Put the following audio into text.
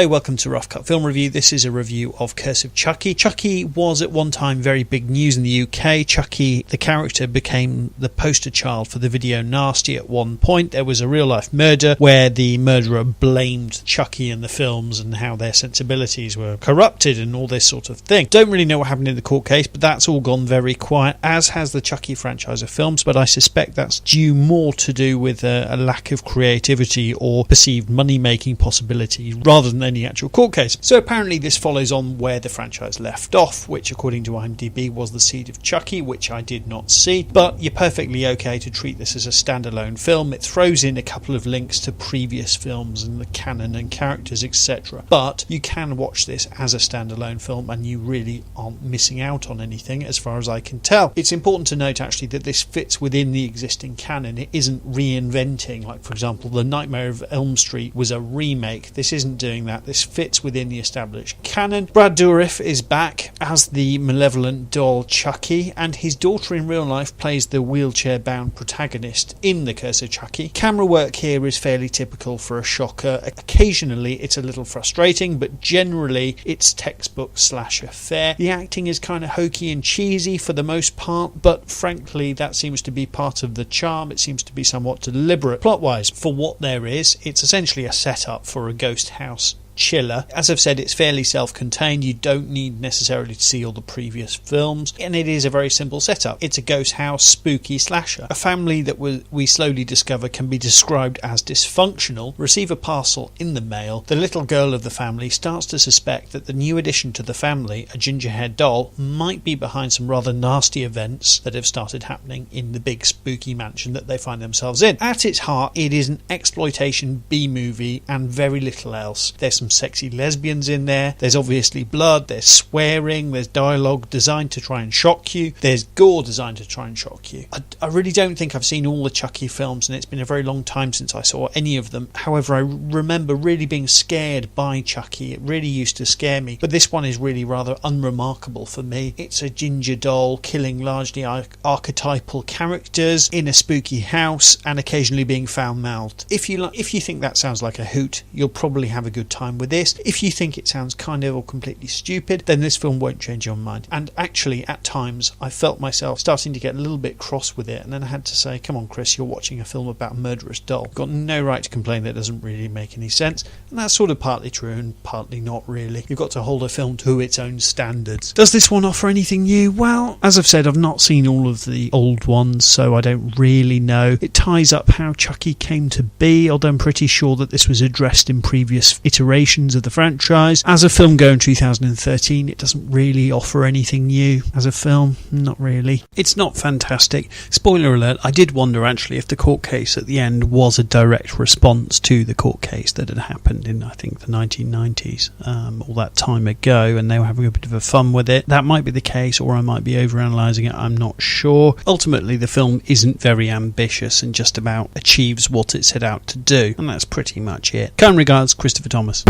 Hello, welcome to Rough Cut Film Review. This is a review of Curse of Chucky. Chucky was at one time very big news in the UK. Chucky, the character, became the poster child for the video nasty at one point. There was a real-life murder where the murderer blamed Chucky and the films and how their sensibilities were corrupted and all this sort of thing. Don't really know what happened in the court case, but that's all gone very quiet, as has the Chucky franchise of films, but I suspect that's due more to do with a lack of creativity or perceived money-making possibilities rather than any actual court case. So apparently this follows on where the franchise left off, which according to IMDB was the Seed of Chucky, which I did not see, but you're perfectly okay to treat this as a standalone film. It throws in a couple of links to previous films and the canon and characters, etc. But you can watch this as a standalone film and you really aren't missing out on anything as far as I can tell. It's important to note actually that this fits within the existing canon. It isn't reinventing, like for example The Nightmare of Elm Street was a remake. This isn't doing that. This fits within the established canon. Brad Dourif is back as the malevolent doll Chucky, and his daughter in real life plays the wheelchair-bound protagonist in The Curse of Chucky. Camera work here is fairly typical for a shocker. Occasionally it's a little frustrating, but generally it's textbook slasher fare. The acting is kind of hokey and cheesy for the most part, but frankly that seems to be part of the charm. It seems to be somewhat deliberate. Plot-wise, for what there is, it's essentially a setup for a ghost house chiller. As I've said, it's fairly self-contained. You don't need necessarily to see all the previous films, and it is a very simple setup. It's a ghost house spooky slasher. A family that we slowly discover can be described as dysfunctional receive a parcel in the mail. The little girl of the family starts to suspect that the new addition to the family, a gingerhead doll, might be behind some rather nasty events that have started happening in the big spooky mansion that they find themselves in. At its heart, it is an exploitation B-movie and very little else. There's some sexy lesbians in there, there's obviously blood, there's swearing, there's dialogue designed to try and shock you, there's gore designed to try and shock you. I really don't think I've seen all the Chucky films, and it's been a very long time since I saw any of them. However, I remember really being scared by Chucky. It really used to scare me, but this one is really rather unremarkable for me. It's a ginger doll killing largely archetypal characters in a spooky house and occasionally being foul-mouthed. If you think that sounds like a hoot, you'll probably have a good time with this. If you think it sounds kind of or completely stupid, then this film won't change your mind. And actually at times I felt myself starting to get a little bit cross with it, and then I had to say, come on Chris, you're watching a film about a murderous doll. Got no right to complain. That doesn't really make any sense, and that's sort of partly true and partly not really. You've got to hold a film to its own standards. Does this one offer anything new? Well, as I've said, I've not seen all of the old ones, so I don't really know. It ties up how Chucky came to be, although I'm pretty sure that this was addressed in previous iterations of the franchise. As a film going 2013, it doesn't really offer anything new as a film. Not really. It's not fantastic. Spoiler alert, I did wonder actually if the court case at the end was a direct response to the court case that had happened in, I think, the 1990s, all that time ago, and they were having a bit of a fun with it. That might be the case, or I might be overanalyzing it, I'm not sure. Ultimately, the film isn't very ambitious and just about achieves what it set out to do, and that's pretty much it. Kind regards, Christopher Thomas.